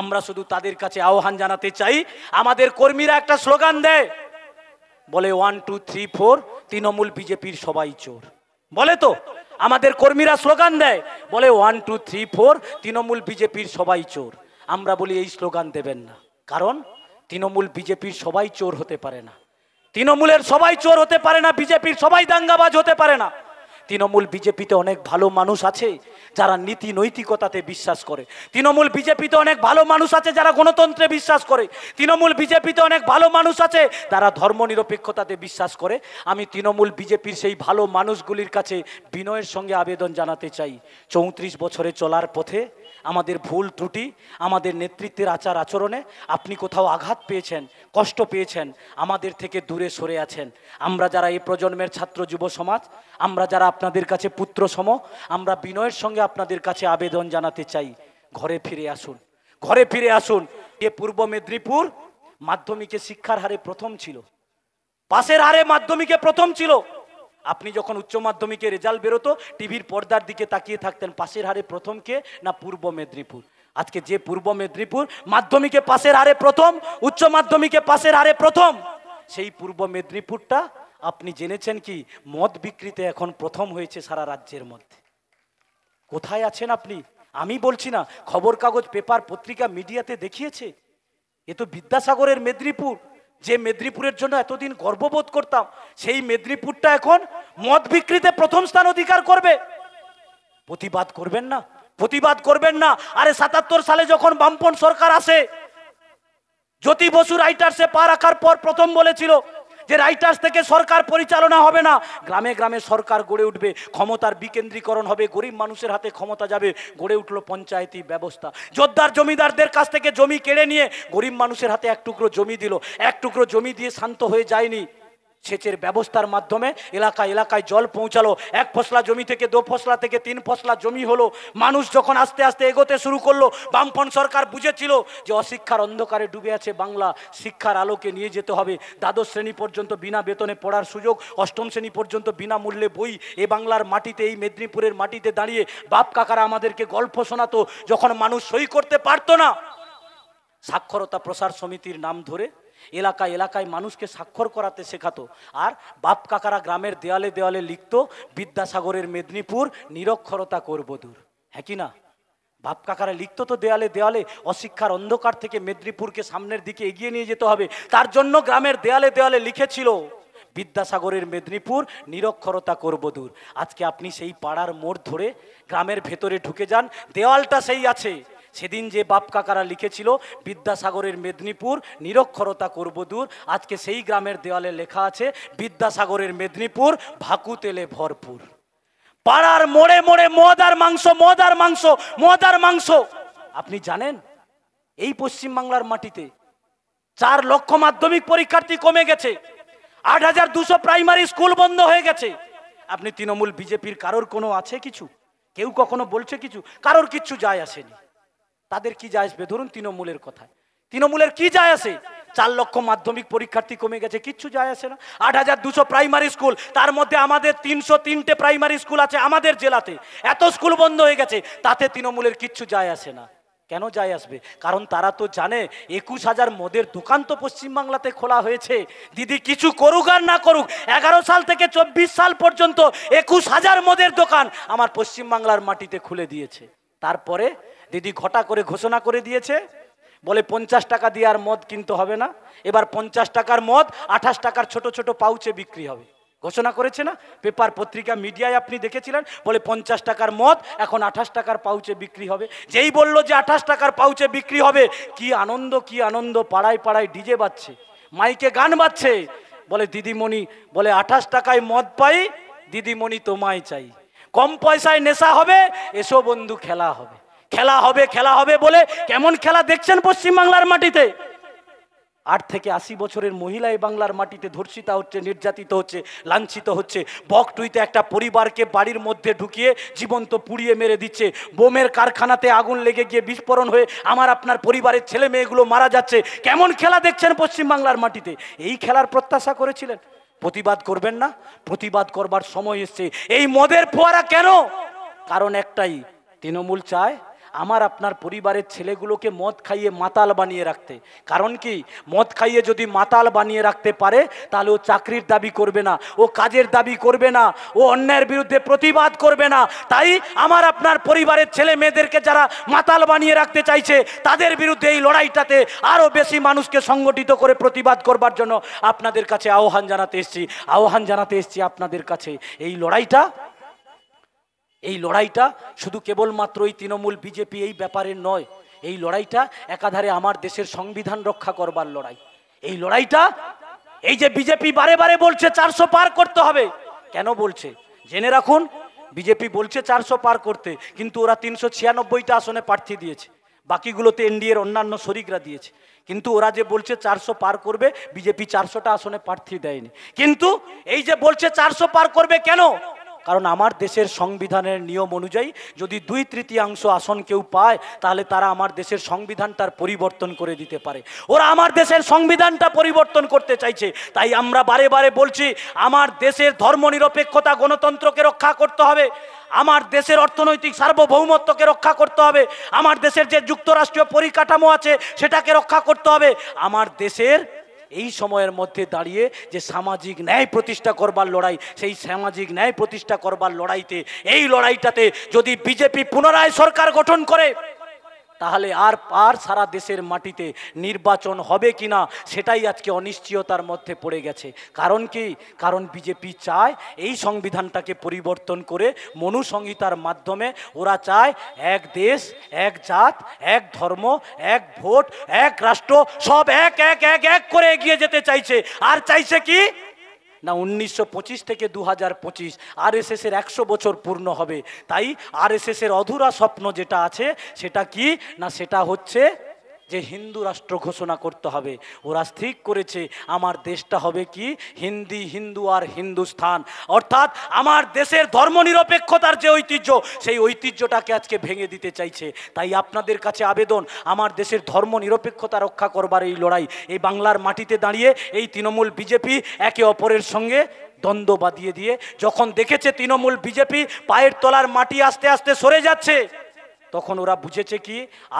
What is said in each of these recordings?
আমরা শুধু তাদের কাছে আহ্বান জানাতে চাই, আমাদের কর্মীরা একটা স্লোগান দেয়, বলে 1 2 3 4 তৃণমূল বিজেপির সবাই চোর। বলে তো আমাদের কর্মীরা স্লোগান দেয়, বলে 1 2 3 4 তৃণমূল বিজেপির সবাই চোর। আমরা বলি এই স্লোগান দেবেন না, কারণ তৃণমূল বিজেপির সবাই চোর হতে পারে না, তৃণমূলের সবাই চোর হতে পারে না, বিজেপির সবাই দাঙ্গাবাজ হতে পারে না। তৃণমূল বিজেপিতে অনেক ভালো মানুষ আছে যারা নীতি নৈতিকতাতে বিশ্বাস করে, তৃণমূল বিজেপিতে অনেক ভালো মানুষ আছে যারা গণতন্ত্রে বিশ্বাস করে, তৃণমূল বিজেপিতে অনেক ভালো মানুষ আছে যারা ধর্মনিরপেক্ষতাতে বিশ্বাস করে। আমি তৃণমূল বিজেপির সেই ভালো মানুষগুলির কাছে বিনয়ের সঙ্গে আবেদন জানাতে চাই, 34 বছরে চলার পথে আমাদের ভুল ত্রুটি, আমাদের নেতৃত্বের আচার আচরণে আপনি কোথাও আঘাত পেয়েছেন, কষ্ট পেয়েছেন, আমাদের থেকে দূরে সরে আছেন। আমরা যারা এই প্রজন্মের ছাত্র যুব সমাজ, আমরা যারা আপনাদের কাছে পুত্র সম, আমরা বিনয়ের সঙ্গে আপনাদের কাছে আবেদন জানাতে চাই, ঘরে ফিরে আসুন, ঘরে ফিরে আসুন। এ পূর্ব মেদিনীপুর মাধ্যমিকে শিক্ষার হারে প্রথম ছিল, পাশের হারে মাধ্যমিকে প্রথম ছিল। আপনি যখন উচ্চ মাধ্যমিকে রেজাল্ট বেরোতো টিভির পর্দার দিকে তাকিয়ে থাকতেন, পাশের হারে প্রথম কে না পূর্ব মেদিনীপুর। আজকে যে পূর্ব মেদিনীপুর মাধ্যমিকে পাশের হারে প্রথম, উচ্চ মাধ্যমিকে পাশের হারে প্রথম, সেই পূর্ব মেদিনীপুরটা আপনি জেনেছেন কি মদ বিক্রিতে এখন প্রথম হয়েছে সারা রাজ্যের মধ্যে। কোথায় আছেন আপনি? আমি বলছি না, খবর কাগজ, পেপার, পত্রিকা, মিডিয়াতে দেখিয়েছে। এ তো বিদ্যাসাগরের মেদিনীপুর, যে মেদিনীপুরের জন্য এতদিন গর্ববোধ করতাম, সেই মেদিনীপুরটা এখন মদ বিক্রিতে প্রথম স্থান অধিকার করবে। প্রতিবাদ করবেন না, প্রতিবাদ করবেন না। আরে 77 সালে যখন বামপন সরকার আসে, জ্যোতি বসু রাইটার্সে পা রাখার পর প্রথম বলেছিল যে রাইটার্স থেকে সরকার পরিচালনা হবে না, গ্রামে গ্রামে সরকার গড়ে উঠবে, ক্ষমতার বিকেন্দ্রীকরণ হবে, গরিব মানুষের হাতে ক্ষমতা যাবে। গড়ে উঠলো পঞ্চায়েতি ব্যবস্থা। জোরদার জমিদারদের কাছ থেকে জমি কেড়ে নিয়ে গরিব মানুষের হাতে এক টুকরো জমি দিল। এক টুকরো জমি দিয়ে শান্ত হয়ে যায়নি, সেচের ব্যবস্থার মাধ্যমে এলাকায় এলাকায় জল পৌঁছালো। 1 ফসলা জমি থেকে 2 ফসলা থেকে 3 ফসলা জমি হলো। মানুষ যখন আস্তে আস্তে এগোতে শুরু করলো, বামপন সরকার বুঝেছিল যে অশিক্ষার অন্ধকারে ডুবে আছে বাংলা, শিক্ষার আলোকে নিয়ে যেতে হবে। দ্বাদশ শ্রেণী পর্যন্ত বিনা বেতনে পড়ার সুযোগ, 8ম শ্রেণী পর্যন্ত বিনামূল্যে বই। এ বাংলার মাটিতে, এই মেদিনীপুরের মাটিতে দাঁড়িয়ে বাপ কাকারা আমাদেরকে গল্প শোনাতো, যখন মানুষ সই করতে পারতো না, সাক্ষরতা প্রসার সমিতির নাম ধরে এলাকায় এলাকায় মানুষকে স্বাক্ষর করাতে শেখাতো। আর বাপ কাকারা গ্রামের দেওয়ালে দেওয়ালে লিখতো, বিদ্যাসাগরের মেদিনীপুর নিরক্ষরতা করব দূর। হ্যাঁ কি না? বাপ কাকারা লিখতো তো দেওয়ালে দেওয়ালে, অশিক্ষার অন্ধকার থেকে মেদিনীপুরকে সামনের দিকে এগিয়ে নিয়ে যেতে হবে। তার জন্য গ্রামের দেওয়ালে দেওয়ালে লিখেছিল, বিদ্যাসাগরের মেদিনীপুর নিরক্ষরতা করব দূর। আজকে আপনি সেই পাড়ার মোড় ধরে গ্রামের ভেতরে ঢুকে যান, দেওয়ালটা সেই আছে। সেদিন যে বাপ কাকারা লিখেছিল বিদ্যাসাগরের মেদিনীপুর নিরক্ষরতা করব দূর, আজকে সেই গ্রামের দেওয়ালে লেখা আছে বিদ্যাসাগরের মেদিনীপুর ভাকু তেলে ভরপুর। পাড়ার মোড়ে মোড়ে মদ আর মাংস, মদ আর মাংস, মদ আর মাংস। আপনি জানেন এই পশ্চিমবাংলার মাটিতে 4 লক্ষ মাধ্যমিক পরীক্ষার্থী কমে গেছে, 8200 প্রাইমারি স্কুল বন্ধ হয়ে গেছে। আপনি তৃণমূল বিজেপির কারোর কোনো আছে কিছু? কেউ কখনো বলছে কিছু? কারোর কিচ্ছু যায় আসেনি। তাদের কি যায় আসবে? ধরুন তৃণমূলের কথায়, তৃণমূলের কি যায় আসে? 4 লক্ষ মাধ্যমিক পরীক্ষার্থী কমে গেছে, কিচ্ছু যায় আসে না। 8200 প্রাইমারি স্কুল, তার মধ্যে আমাদের 303টে প্রাইমারি স্কুল আছে আমাদের জেলাতে। এত স্কুল বন্ধ হয়ে গেছে, তাতে তৃণমূলের কিচ্ছু যায় আসে না। কেন যায় আসবে? কারণ তারা তো জানে 21,000 মদের দোকান তো পশ্চিমবাংলাতে খোলা হয়েছে। দিদি কিছু করুক আর না করুক, 11 সাল থেকে 24 সাল পর্যন্ত 21,000 মদের দোকান আমার পশ্চিমবাংলার মাটিতে খুলে দিয়েছে। তারপরে দিদি ঘটা করে ঘোষণা করে দিয়েছে, বলে 50 টাকা দিয়ে আর মদ কিনতে হবে না, এবার 50 টাকার মদ 28 টাকার ছোট ছোট পাউচে বিক্রি হবে। ঘোষণা করেছে না? পেপার পত্রিকা মিডিয়ায় আপনি দেখেছিলেন, বলে 50 টাকার মদ এখন 28 টাকার পাউচে বিক্রি হবে। যেই বলল যে 28 টাকার পাউচে বিক্রি হবে, কি আনন্দ, কি আনন্দ! পাড়ায় পাড়ায় ডিজে বাজছে, মাইকে গান বাজছে। বলে দিদিমণি, বলে 28 টাকায় মদ পাই, দিদিমণি তোমায় চাই, কম পয়সায় নেশা হবে, এসো বন্ধু খেলা হবে। খেলা হবে, খেলা হবে বলে কেমন খেলা দেখছেন পশ্চিমবাংলার মাটিতে? 8 থেকে 80 বছরের মহিলা এই বাংলার মাটিতে ধর্ষিতা হচ্ছে, নির্যাতিত হচ্ছে, লাঞ্ছিত হচ্ছে। বকটুইতে একটা পরিবারকে বাড়ির মধ্যে ঢুকিয়ে জীবন্ত পুড়িয়ে মেরে দিচ্ছে। বোমের কারখানাতে আগুন লেগে গিয়ে বিস্ফোরণ হয়ে আমার আপনার পরিবারের ছেলে মেয়েগুলো মারা যাচ্ছে। কেমন খেলা দেখছেন পশ্চিমবাংলার মাটিতে? এই খেলার প্রত্যাশা করেছিলেন? প্রতিবাদ করবেন না? প্রতিবাদ করবার সময় এসছে। এই মদের ফোয়ারা কেন? কারণ একটাই, তৃণমূল চায় আমার আপনার পরিবারের ছেলেগুলোকে মদ খাইয়ে মাতাল বানিয়ে রাখতে। কারণ কি, মদ খাইয়ে যদি মাতাল বানিয়ে রাখতে পারে তাহলে ও চাকরির দাবি করবে না, ও কাজের দাবি করবে না, ও অন্যায়ের বিরুদ্ধে প্রতিবাদ করবে না। তাই আমার আপনার পরিবারের ছেলে মেয়েদেরকে যারা মাতাল বানিয়ে রাখতে চাইছে তাদের বিরুদ্ধে এই লড়াইটাতে আরও বেশি মানুষকে সংগঠিত করে প্রতিবাদ করবার জন্য আপনাদের কাছে আহ্বান জানাতে এসেছি আপনাদের কাছে। এই লড়াইটা শুধু কেবলমাত্র এই তৃণমূল বিজেপি এই ব্যাপারে নয়, এই লড়াইটা একাধারে আমার দেশের সংবিধান রক্ষা করবার লড়াই। এই লড়াইটা, এই যে বিজেপি বারে বারে বলছে 400 পার করতে হবে, কেন বলছে জেনে রাখুন। বিজেপি বলছে 400 পার করতে, কিন্তু ওরা 396টা আসনে প্রার্থী দিয়েছে, বাকিগুলোতে এনডিএর অন্যান্য শরিকরা দিয়েছে। কিন্তু ওরা যে বলছে 400 পার করবে, বিজেপি 400টা আসনে প্রার্থী দেয়নি। কিন্তু এই যে বলছে 400 পার করবে কেন? কারণ আমার দেশের সংবিধানের নিয়ম অনুযায়ী যদি 2/3 আসন কেউ পায় তাহলে তারা আমার দেশের সংবিধানটার পরিবর্তন করে দিতে পারে। ওরা আমার দেশের সংবিধানটা পরিবর্তন করতে চাইছে। তাই আমরা বারে বারে বলছি, আমার দেশের ধর্মনিরপেক্ষতা গণতন্ত্রকে রক্ষা করতে হবে, আমার দেশের অর্থনৈতিক সার্বভৌমত্বকে রক্ষা করতে হবে, আমার দেশের যে যুক্তরাষ্ট্রীয় পরিকাঠামো আছে সেটাকে রক্ষা করতে হবে। আমার দেশের এই সময়ের মধ্যে দাঁড়িয়ে যে সামাজিক ন্যায় প্রতিষ্ঠা করবার লড়াই, সেই সামাজিক ন্যায় প্রতিষ্ঠা করবার লড়াইতে, এই লড়াইটাতে যদি বিজেপি পুনরায় সরকার গঠন করে তাহলে আর সারা দেশের মাটিতে নির্বাচন হবে কিনা সেটাই আজকে অনিশ্চয়তার মধ্যে পড়ে গেছে। কারণ কি, কারণ বিজেপি চায় এই সংবিধানটাকে পরিবর্তন করে মনুসংহিতার মাধ্যমে ওরা চায় এক দেশ, এক জাত, এক ধর্ম, এক ভোট, এক রাষ্ট্র, সব এক এক এক এক করে এগিয়ে যেতে চাইছে। আর চাইছে কি না, 1925 থেকে 2025 আরএসএস এর 100 বছর পূর্ণ হবে। তাই আরএসএস এর অধুরা স্বপ্ন যেটা আছে সেটা কি না, সেটা হচ্ছে যে হিন্দু রাষ্ট্র ঘোষণা করতে হবে। ওরা ঠিক করেছে আমার দেশটা হবে কি, হিন্দি, হিন্দু আর হিন্দুস্থান। অর্থাৎ আমার দেশের ধর্মনিরপেক্ষতার যে ঐতিহ্য, সেই ঐতিহ্যটাকে আজকে ভেঙে দিতে চাইছে। তাই আপনাদের কাছে আবেদন, আমার দেশের ধর্মনিরপেক্ষতা রক্ষা করবার এই লড়াই, এই বাংলার মাটিতে দাঁড়িয়ে এই তৃণমূল বিজেপি একে অপরের সঙ্গে দ্বন্দ্ব বাঁধিয়ে দিয়ে যখন দেখেছে তৃণমূল বিজেপি পায়ের তলার মাটি আস্তে আস্তে সরে যাচ্ছে, তখন ওরা বুঝেছে কি,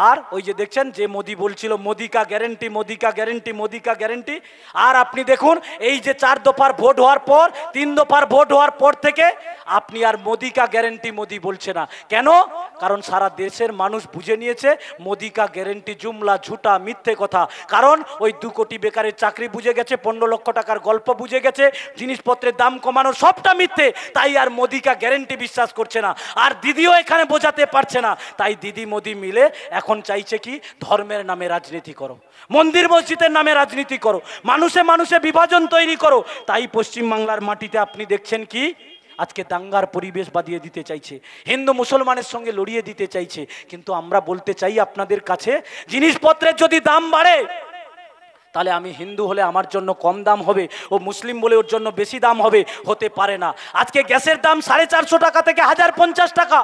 আর ওই যে দেখছেন যে মোদি বলছিল মোদি কা গ্যারেন্টি, মোদি কা গ্যারেন্টি, মোদি কা গ্যারেন্টি। আর আপনি দেখুন এই যে 4 দফার ভোট হওয়ার পর, 3 দফার ভোট হওয়ার পর থেকে আপনি আর মোদি কা গ্যারেন্টি মোদি বলছে না। কেন? কারণ সারা দেশের মানুষ বুঝে নিয়েছে মোদি কা গ্যারেন্টি জুমলা, ঝুটা, মিথ্যে কথা। কারণ ওই 2 কোটি বেকারের চাকরি বুঝে গেছে, 15 লক্ষ টাকার গল্প বুঝে গেছে, জিনিসপত্রের দাম কমানো সবটা মিথ্যে। তাই আর মোদি কা গ্যারেন্টি বিশ্বাস করছে না, আর দিদিও এখানে বোঝাতে পারছে না। তাই দিদি মোদি মিলে এখন চাইছে কি, ধর্মের নামে রাজনীতি করো, মন্দির মসজিদের নামে রাজনীতি করো, মানুষে মানুষে বিভাজন তৈরি করো। তাই পশ্চিমবাংলার মাটিতে আপনি দেখছেন কি, আজকে দাঙ্গার পরিবেশ বাঁধিয়ে দিতে চাইছে, হিন্দু মুসলমানের সঙ্গে লড়িয়ে দিতে চাইছে। কিন্তু আমরা বলতে চাই আপনাদের কাছে, জিনিসপত্রের যদি দাম বাড়ে তাহলে আমি হিন্দু হলে আমার জন্য কম দাম হবে, ও মুসলিম বলে ওর জন্য বেশি দাম হবে, হতে পারে না। আজকে গ্যাসের দাম 450 টাকা থেকে 1050 টাকা,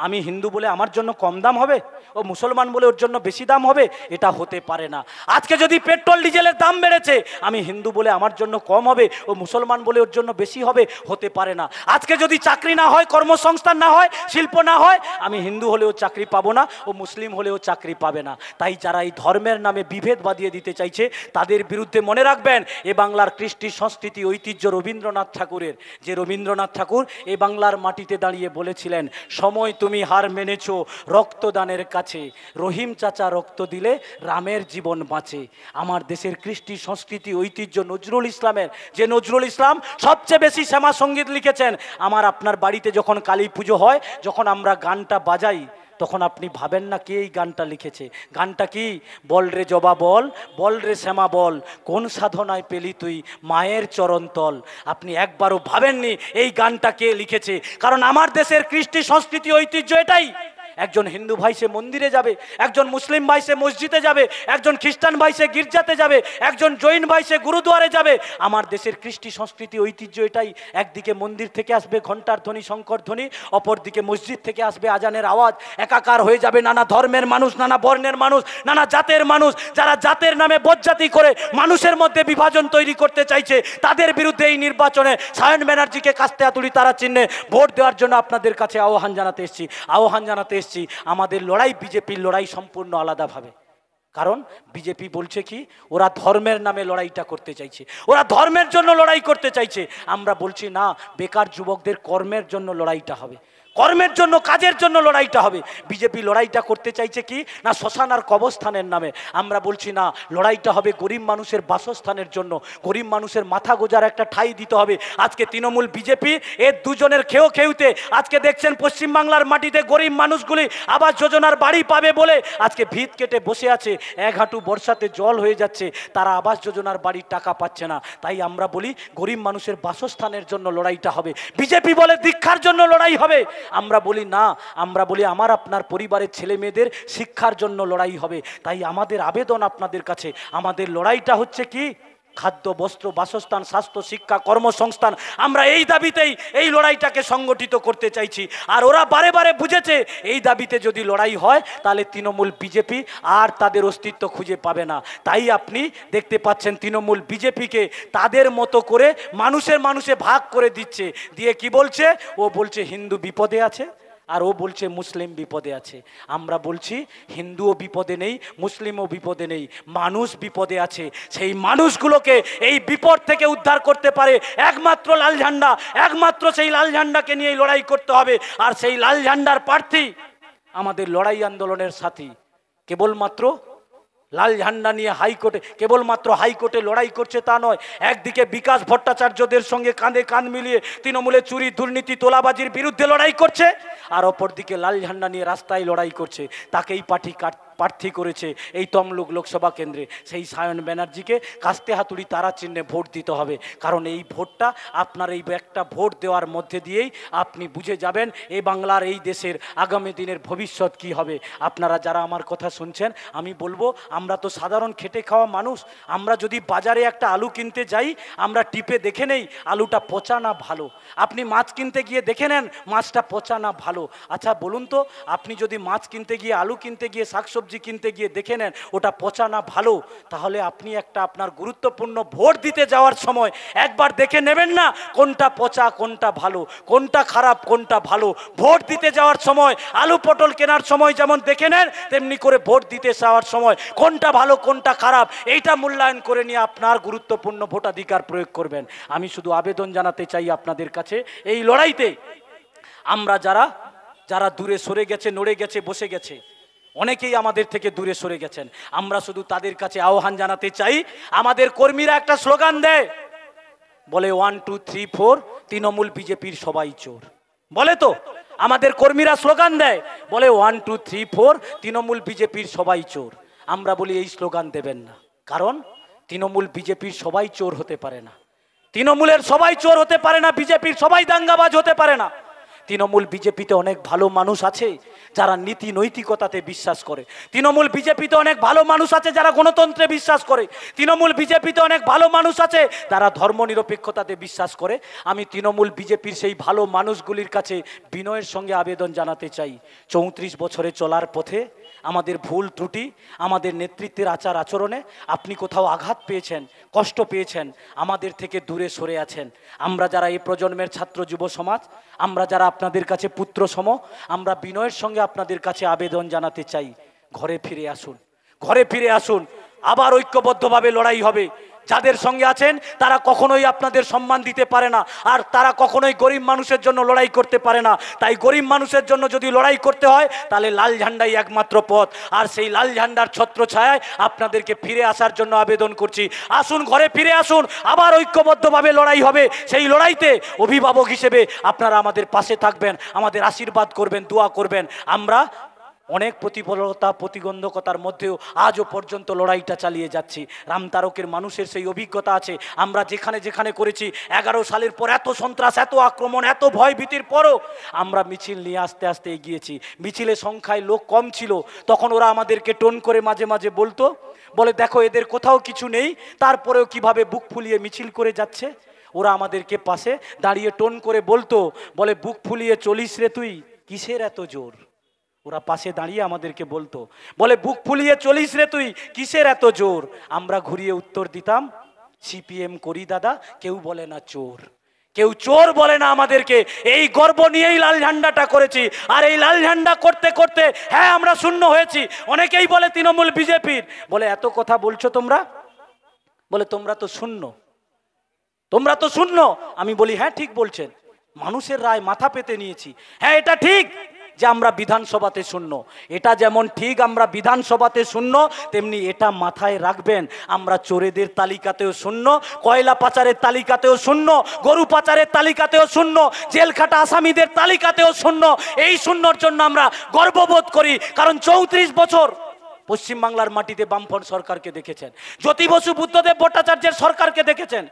আমি হিন্দু বলে আমার জন্য কম দাম হবে, ও মুসলমান বলে ওর জন্য বেশি দাম হবে, এটা হতে পারে না। আজকে যদি পেট্রোল ডিজেলের দাম বেড়েছে, আমি হিন্দু বলে আমার জন্য কম হবে, ও মুসলমান বলে ওর জন্য বেশি হবে, হতে পারে না। আজকে যদি চাকরি না হয়, কর্মসংস্থান না হয়, শিল্প না হয়, আমি হিন্দু হলেও চাকরি পাবো না, ও মুসলিম হলেও চাকরি পাবে না। তাই যারা এই ধর্মের নামে বিভেদ বাঁধিয়ে দিতে চাইছে তাদের বিরুদ্ধে মনে রাখবেন, এ বাংলার কৃষ্টি সংস্কৃতি ঐতিহ্য রবীন্দ্রনাথ ঠাকুরের, যে রবীন্দ্রনাথ ঠাকুর এ বাংলার মাটিতে দাঁড়িয়ে বলেছিলেন, সময় তুমি হার মেনেছো রক্তদানের কাছে, রহিম চাচা রক্ত দিলে রামের জীবন বাঁচে। আমার দেশের কৃষ্টি সংস্কৃতি ঐতিহ্য নজরুল ইসলামের, যে নজরুল ইসলাম সবচেয়ে বেশি শ্যামা সঙ্গীত লিখেছেন। আমার আপনার বাড়িতে যখন কালী পুজো হয়, যখন আমরা গানটা বাজাই, তখন আপনি ভাবেন না কে এই গানটা লিখেছে। গানটা কি? বল রে জবা বল, বল রে শ্যামা বল, কোন সাধনায় পেলি তুই মায়ের চরণ তল। আপনি একবারও ভাবেননি এই গানটা কে লিখেছে। কারণ আমার দেশের কৃষ্টি সংস্কৃতি ঐতিহ্য এটাই। একজন হিন্দু ভাই সে মন্দিরে যাবে, একজন মুসলিম ভাই সে মসজিদে যাবে, একজন খ্রিস্টান ভাই সে গির্জাতে যাবে, একজন জৈন ভাই সে গুরুদুয়ারে যাবে। আমার দেশের কৃষ্টি সংস্কৃতি ঐতিহ্য এটাই। একদিকে মন্দির থেকে আসবে ঘণ্টার ধ্বনি, শঙ্কর ধ্বনি, অপরদিকে মসজিদ থেকে আসবে আজানের আওয়াজ। একাকার হয়ে যাবে নানা ধর্মের মানুষ, নানা বর্ণের মানুষ, নানা জাতের মানুষ। যারা জাতের নামে বজ্জাতি করে মানুষের মধ্যে বিভাজন তৈরি করতে চাইছে, তাদের বিরুদ্ধে এই নির্বাচনে সায়ন ব্যানার্জিকে কাস্তে হাতুড়ি তারা চিহ্নে ভোট দেওয়ার জন্য আপনাদের কাছে আহ্বান জানাতে এসেছি। এসেছি, আমাদের লড়াই বিজেপির লড়াই সম্পূর্ণ আলাদাভাবে। কারণ বিজেপি বলছে কি, ওরা ধর্মের নামে লড়াইটা করতে চাইছে, ওরা ধর্মের জন্য লড়াই করতে চাইছে। আমরা বলছি না, বেকার যুবকদের কর্মের জন্য লড়াইটা হবে, কর্মের জন্য, কাজের জন্য লড়াইটা হবে। বিজেপি লড়াইটা করতে চাইছে কি না, শ্মশান আর কবরস্থানের নামে। আমরা বলছি না, লড়াইটা হবে গরিব মানুষের বাসস্থানের জন্য, গরিব মানুষের মাথা গোজার একটা ঠাঁই দিতে হবে। আজকে তৃণমূল বিজেপি এর দুজনের খেউতে আজকে দেখছেন পশ্চিমবাংলার মাটিতে গরিব মানুষগুলি আবাস যোজনার বাড়ি পাবে বলে আজকে ভিত কেটে বসে আছে, এক হাঁটু বর্ষাতে জল হয়ে যাচ্ছে, তারা আবাস যোজনার বাড়ির টাকা পাচ্ছে না। তাই আমরা বলি গরিব মানুষের বাসস্থানের জন্য লড়াইটা হবে। বিজেপি বলে দীক্ষার জন্য লড়াই হবে, আমরা বলি না, আমরা বলি আমার আপনার পরিবারের ছেলে মেয়েদের শিক্ষার জন্য লড়াই হবে। তাই আমাদের আবেদন আপনাদের কাছে, আমাদের লড়াইটা হচ্ছে কি, খাদ্য, বস্ত্র, বাসস্থান, স্বাস্থ্য, শিক্ষা, কর্মসংস্থান। আমরা এই দাবিতেই এই লড়াইটাকে সংগঠিত করতে চাইছি। আর ওরা বারে বারে বুঝেছে এই দাবিতে যদি লড়াই হয় তাহলে তৃণমূল বিজেপি আর তাদের অস্তিত্ব খুঁজে পাবে না। তাই আপনি দেখতে পাচ্ছেন তৃণমূল বিজেপিকে তাদের মতো করে মানুষে ভাগ করে দিচ্ছে, দিয়ে কি বলছে, ও বলছে হিন্দু বিপদে আছে আর ও বলছে মুসলিম বিপদে আছে। আমরা বলছি হিন্দুও বিপদে নেই, মুসলিমও বিপদে নেই, মানুষ বিপদে আছে। সেই মানুষগুলোকে এই বিপদ থেকে উদ্ধার করতে পারে একমাত্র লাল ঝান্ডা, একমাত্র সেই লাল ঝান্ডাকে নিয়েই লড়াই করতে হবে। আর সেই লাল ঝান্ডার প্রার্থী আমাদের লড়াই আন্দোলনের সাথী। কেবলমাত্র লাল ঝান্ডা নিয়ে হাইকোর্টে, কেবলমাত্র হাইকোর্টে লড়াই করছে তা নয়, একদিকে বিকাশ ভট্টাচার্যদের সঙ্গে কাঁধে কাঁধ মিলিয়ে তৃণমূলের চুরি, দুর্নীতি, তোলাবাজির বিরুদ্ধে লড়াই করছে, আর অপরদিকে লাল ঝান্ডা নিয়ে রাস্তায় লড়াই করছে। তাকেই প্রার্থী করেছে এই তমলুক লোকসভা কেন্দ্রে সেই সায়ন ব্যানার্জিকে কাস্তে হাতুড়ি তারা চিহ্নে ভোট দিতে হবে। কারণ এই ভোটটা আপনার এই একটা ভোট দেওয়ার মধ্যে দিয়েই আপনি বুঝে যাবেন এই বাংলার, এই দেশের আগামী দিনের ভবিষ্যৎ কি হবে। আপনারা যারা আমার কথা শুনছেন, আমি বলবো আমরা তো সাধারণ খেটে খাওয়া মানুষ, আমরা যদি বাজারে একটা আলু কিনতে যাই, আমরা টিপে দেখে নেই আলুটা পচা না ভালো। আপনি মাছ কিনতে গিয়ে দেখে নেন মাছটা পচা না ভালো। আচ্ছা বলুন তো, আপনি যদি মাছ কিনতে গিয়ে, আলু কিনতে গিয়ে, শাকসবজি কিনতে গিয়ে দেখে নেন ওটা পচা না ভালো, তাহলে আপনি একটা আপনার গুরুত্বপূর্ণ ভোট দিতে যাওয়ার সময় একবার দেখে নেবেন না কোনটা পচা কোনটা ভালো, কোনটা খারাপ কোনটা ভালো। ভোট দিতে যাওয়ার সময়, আলু পটল কেনার সময় যেমন দেখে নেন, তেমনি করে ভোট দিতে যাওয়ার সময় কোনটা ভালো কোনটা খারাপ এইটা মূল্যায়ন করে নিয়ে আপনার গুরুত্বপূর্ণ ভোটাধিকার প্রয়োগ করবেন। আমি শুধু আবেদন জানাতে চাই আপনাদের কাছে, এই লড়াইতে আমরা যারা দূরে সরে গেছে, নড়ে গেছে, বসে গেছে, অনেকেই আমাদের থেকে দূরে সরে গেছেন, আমরা শুধু তাদের কাছে আহ্বান জানাতে চাই, আমাদের কর্মীরা একটা স্লোগান দেয়, বলে 1 2 3 4 তৃণমূল বিজেপির সবাই চোর। বলে তো, আমাদের কর্মীরা স্লোগান দেয়, বলে 1 2 3 4 তৃণমূল বিজেপির সবাই চোর। আমরা বলি এই স্লোগান দেবেন না, কারণ তৃণমূল বিজেপির সবাই চোর হতে পারে না, তৃণমূলের সবাই চোর হতে পারে না, বিজেপির সবাই দাঙ্গাবাজ হতে পারে না। তৃণমূল বিজেপিতে অনেক ভালো মানুষ আছে যারা নীতি নৈতিকতাতে বিশ্বাস করে, তৃণমূল বিজেপিতে অনেক ভালো মানুষ আছে যারা গণতন্ত্রে বিশ্বাস করে, তৃণমূল বিজেপিতে অনেক ভালো মানুষ আছে যারা ধর্মনিরপেক্ষতাতে বিশ্বাস করে। আমি তৃণমূল বিজেপির সেই ভালো মানুষগুলির কাছে বিনয়ের সঙ্গে আবেদন জানাতে চাই, 34 বছরে চলার পথে আমাদের ভুল ত্রুটি, আমাদের নেতৃত্বের আচার আচরণে আপনি কোথাও আঘাত পেয়েছেন, কষ্ট পেয়েছেন, আমাদের থেকে দূরে সরে আছেন। আমরা যারা এই প্রজন্মের ছাত্র যুব সমাজ, আমরা যারা আপনাদের কাছে পুত্র সম, আমরা বিনয়ের সঙ্গে আপনাদের কাছে আবেদন জানাতে চাই, ঘরে ফিরে আসুন, ঘরে ফিরে আসুন। আবার ঐক্যবদ্ধভাবে লড়াই হবে। যাদের সঙ্গে আছেন তারা কখনোই আপনাদের সম্মান দিতে পারে না, আর তারা কখনোই গরিব মানুষের জন্য লড়াই করতে পারে না। তাই গরিব মানুষের জন্য যদি লড়াই করতে হয় তাহলে লাল ঝান্ডাই একমাত্র পথ। আর সেই লাল ঝান্ডার ছত্রছায়ায় আপনাদেরকে ফিরে আসার জন্য আবেদন করছি, আসুন ঘরে ফিরে আসুন, আবার ঐক্যবদ্ধভাবে লড়াই হবে। সেই লড়াইতে অভিভাবক হিসেবে আপনারা আমাদের পাশে থাকবেন, আমাদের আশীর্বাদ করবেন, দোয়া করবেন। আমরা অনেক প্রতিকূলতা, প্রতিবন্ধকতার মধ্যেও আজও পর্যন্ত লড়াইটা চালিয়ে যাচ্ছি। রামতারকের মানুষের সেই অভিজ্ঞতা আছে, আমরা যেখানে যেখানে করেছি, 11 সালের পর এত সন্ত্রাস, এত আক্রমণ, এত ভয় ভীতির পরও আমরা মিছিল নিয়ে আস্তে আস্তে এগিয়েছি। মিছিলে সংখ্যায় লোক কম ছিল, তখন ওরা আমাদেরকে টোন করে মাঝে মাঝে বলতো, বলে দেখো এদের কোথাও কিছু নেই, তারপরেও কিভাবে বুক ফুলিয়ে মিছিল করে যাচ্ছে। ওরা আমাদেরকে পাশে দাঁড়িয়ে টোন করে বলতো, বলে বুক ফুলিয়ে চলিস রে তুই, কিসের এত জোর। ওরা পাশে দাঁড়িয়ে আমাদেরকে বলতো, বলে বুক ফুলিয়ে চলিস রে তুই, কিসের এত জোর। আমরা ঘুরিয়ে উত্তর দিতাম, সিপিএম করি দাদা, কেউ বলে না চোর। কেউ চোর বলে না আমাদেরকে। এই গর্ব নিয়েই লাল ঝান্ডাটা করেছি। আর এই লাল ঝান্ডা করতে করতে হ্যাঁ আমরা শূন্য হয়েছি। অনেকেই বলে তৃণমূল বিজেপির, বলে এত কথা বলছো তোমরা, বলে তোমরা তো শূন্য, তোমরা তো শূন্য। আমি বলি হ্যাঁ ঠিক বলছেন, মানুষের রায় মাথা পেতে নিয়েছি। হ্যাঁ এটা ঠিক যে আমরা বিধানসভাতে শূন্য, এটা যেমন ঠিক আমরা বিধানসভাতে শূন্য, তেমনি এটা মাথায় রাখবেন আমরা চোরেদের তালিকাতেও শূন্য, কয়লা পাচারের তালিকাতেও শূন্য, গরু পাচারের তালিকাতেও শূন্য, জেলখাটা আসামিদের তালিকাতেও শূন্য। এই শূন্যর জন্য আমরা গর্ববোধ করি, কারণ 34 বছর পশ্চিমবাংলার মাটিতে বামফ্রন্ট সরকারকে দেখেছেন, জ্যোতি বসু বুদ্ধদেব ভট্টাচার্যের সরকারকে দেখেছেন।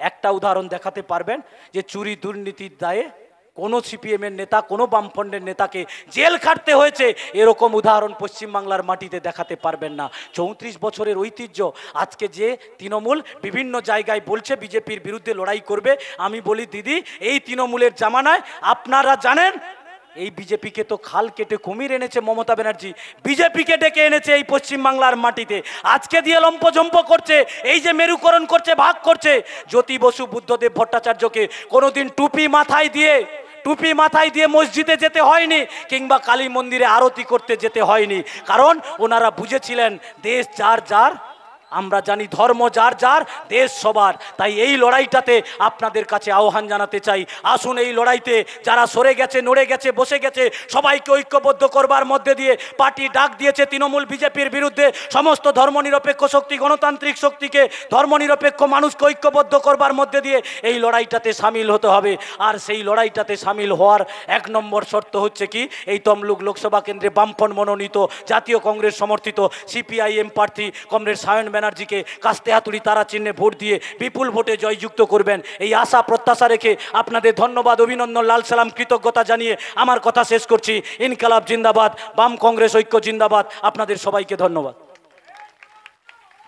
একটা উদাহরণ দেখাতে পারবেন যে চুরি দুর্নীতির দায়ে কোনো সিপিএমের নেতা, কোনো বামফ্রন্টের নেতাকে জেল খাটতে হয়েছে, এরকম উদাহরণ পশ্চিমবাংলার মাটিতে দেখাতে পারবেন না। 34 বছরের ঐতিহ্য আজকে যে তৃণমূল বিভিন্ন জায়গায় বলছে বিজেপির বিরুদ্ধে লড়াই করবে, আমি বলি দিদি এই তৃণমূলের জামানায় আপনারা জানেন এই বিজেপিকে তো খাল কেটে কুমির এনেছে মমতা ব্যানার্জি, বিজেপিকে ডেকে এনেছে এই পশ্চিমবাংলার মাটিতে। আজকে দিয়ে লম্পজম্প করছে, এই যে মেরুকরণ করছে, ভাগ করছে। জ্যোতি বসু বুদ্ধদেব ভট্টাচার্যকে কোনোদিন টুপি মাথায় দিয়ে মসজিদে যেতে হয়নি, কিংবা কালী মন্দিরে আরতি করতে যেতে হয়নি, কারণ ওনারা বুঝেছিলেন দেশ যার যার, আমরা জানি ধর্ম যার যার, দেশ সবার। তাই এই লড়াইটাতে আপনাদের কাছে আহ্বান জানাতে চাই, আসুন এই লড়াইতে যারা সরে গেছে, নড়ে গেছে, বসে গেছে, সবাইকে ঐক্যবদ্ধ করবার মধ্যে দিয়ে পার্টি ডাক দিয়েছে তৃণমূল বিজেপির বিরুদ্ধে সমস্ত ধর্মনিরপেক্ষ শক্তি, গণতান্ত্রিক শক্তিকে, ধর্মনিরপেক্ষ মানুষকে ঐক্যবদ্ধ করবার মধ্যে দিয়ে এই লড়াইটাতে সামিল হতে হবে। আর সেই লড়াইটাতে সামিল হওয়ার 1 নম্বর শর্ত হচ্ছে কি, এই তমলুক লোকসভা কেন্দ্রে বামফ্রন্ট মনোনীত জাতীয় কংগ্রেস সমর্থিত সিপিআইএম প্রার্থী কমরেড সায়ন ব্যানার্জিকে কাস্তে হাতুড়ি তারা চিহ্নে ভোট দিয়ে বিপুল ভোটে জয়যুক্ত করবেন। এই আশা প্রত্যাশা রেখে আপনাদের ধন্যবাদ, অভিনন্দন, লাল সালাম, কৃতজ্ঞতা জানিয়ে আমার কথা শেষ করছি। ইনকালাব জিন্দাবাদ, বাম কংগ্রেস ঐক্য জিন্দাবাদ। আপনাদের সবাইকে ধন্যবাদ।